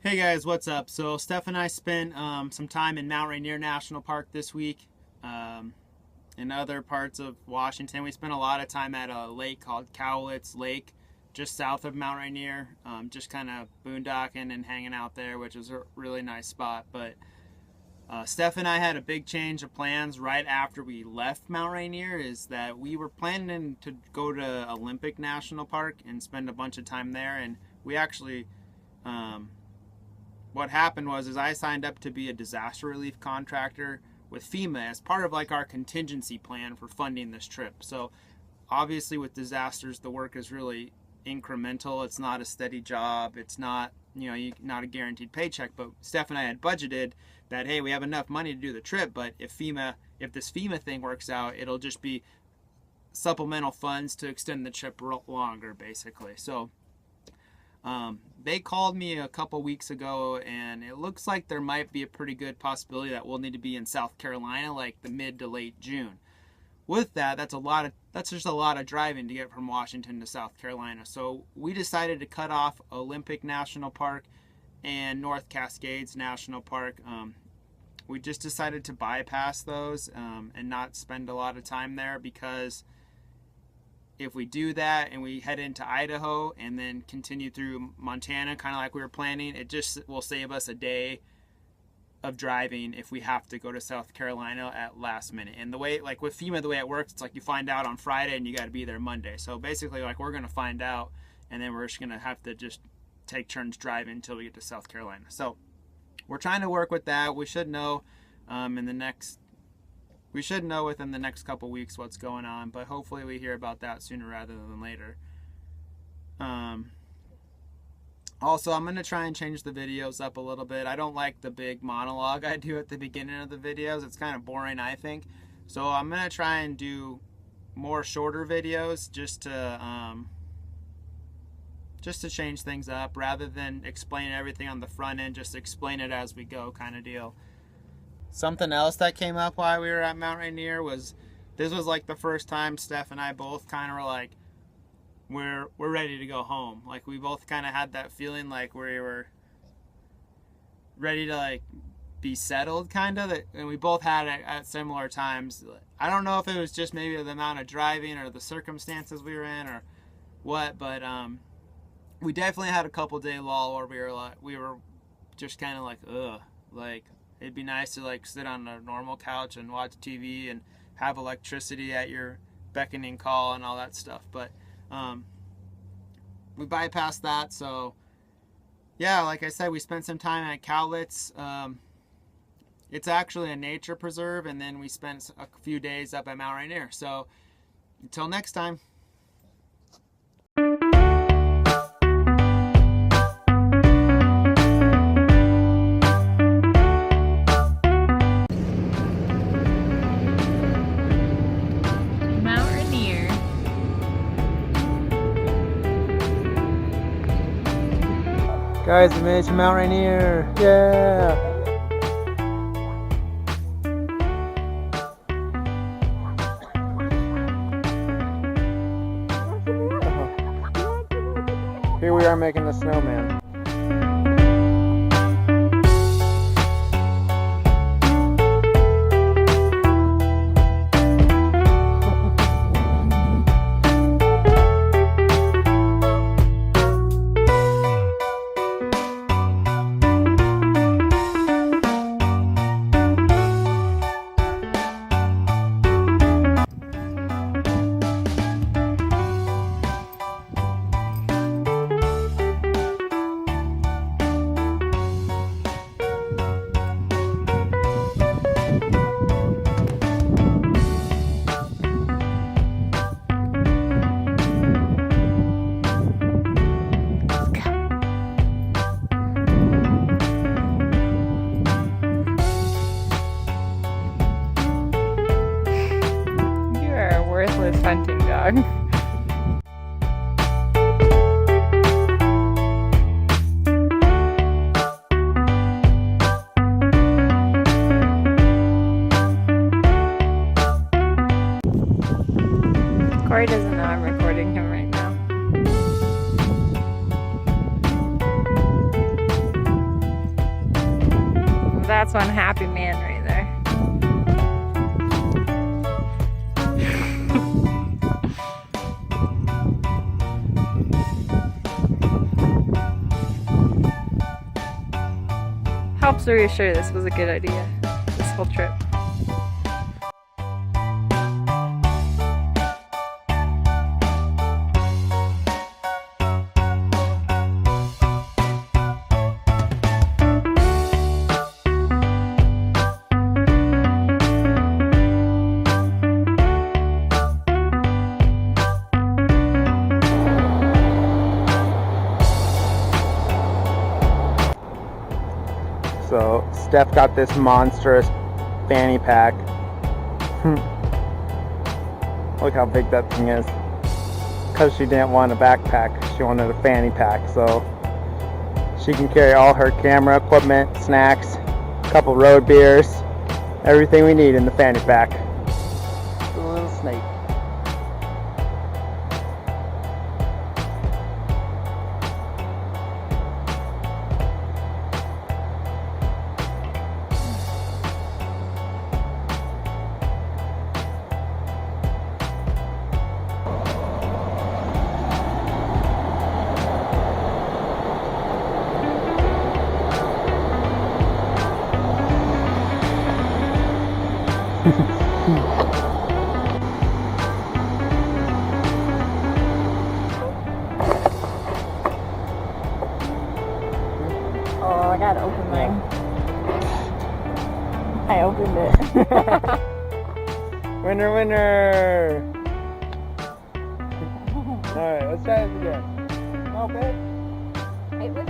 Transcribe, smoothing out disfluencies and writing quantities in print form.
Hey guys, what's up? So Steph and I spent some time in Mount Rainier National Park this week. In other parts of Washington, we spent a lot of time at a lake called Cowlitz Lake, just south of Mount Rainier. Just kind of boondocking and hanging out there, which was a really nice spot. But Steph and I had a big change of plans right after we left Mount Rainier. Is that we were planning to go to Olympic National Park and spend a bunch of time there, and we actually. What happened was I signed up to be a disaster relief contractor with FEMA as part of like our contingency plan for funding this trip. So obviously with disasters, the work is really incremental. It's not a steady job. It's not, not a guaranteed paycheck. But Steph and I had budgeted that, hey, we have enough money to do the trip, but if this FEMA thing works out, it'll just be supplemental funds to extend the trip longer, basically. So they called me a couple weeks ago, and it looks like there might be a pretty good possibility that we'll need to be in South Carolina like the mid to late June. With that, that's just a lot of driving to get from Washington to South Carolina. So we decided to cut off Olympic National Park and North Cascades National Park. We just decided to bypass those and not spend a lot of time there, because if we do that and we head into Idaho and then continue through Montana, kind of like we were planning, it just will save us a day of driving if we have to go to South Carolina at last minute. And the way, like with FEMA, the way it works, it's like you find out on Friday and you got to be there Monday. So basically, like, we're going to find out, and then we're just going to have to just take turns driving until we get to South Carolina. So we're trying to work with that. We should know within the next couple weeks what's going on, but hopefully we hear about that sooner rather than later. Also, I'm going to try and change the videos up a little bit. I don't like the big monologue I do at the beginning of the videos. It's kind of boring, I think. So I'm going to try and do more shorter videos just to change things up, rather than explain everything on the front end, just explain it as we go kind of deal. Something else that came up while we were at Mount Rainier was, this was like the first time Steph and I both kind of were like, we're ready to go home. Like, we both kind of had that feeling like we were ready to like be settled, kind of, and we both had it at similar times. I don't know if it was just maybe the amount of driving or the circumstances we were in or what, but we definitely had a couple day lull where we were just kind of like, ugh, like, it'd be nice to like sit on a normal couch and watch TV and have electricity at your beckoning call and all that stuff. But we bypassed that. So yeah, like I said, we spent some time at Cowlitz. It's actually a nature preserve, and then we spent a few days up at Mount Rainier. So until next time. Guys, we made it to Mount Rainier. Yeah! Here we are making the snowman. Worthless hunting dog. Corey doesn't know I'm recording him right now. That's one happy man right there. Helps to reassure this was a good idea, this whole trip. So Steph got this monstrous fanny pack. Look how big that thing is. Because she didn't want a backpack, she wanted a fanny pack. So she can carry all her camera equipment, snacks, a couple road beers, everything we need in the fanny pack. The little snake. Oh, I gotta open mine. I opened it. Winner, winner! Alright, let's try this again. Oh, babe. It was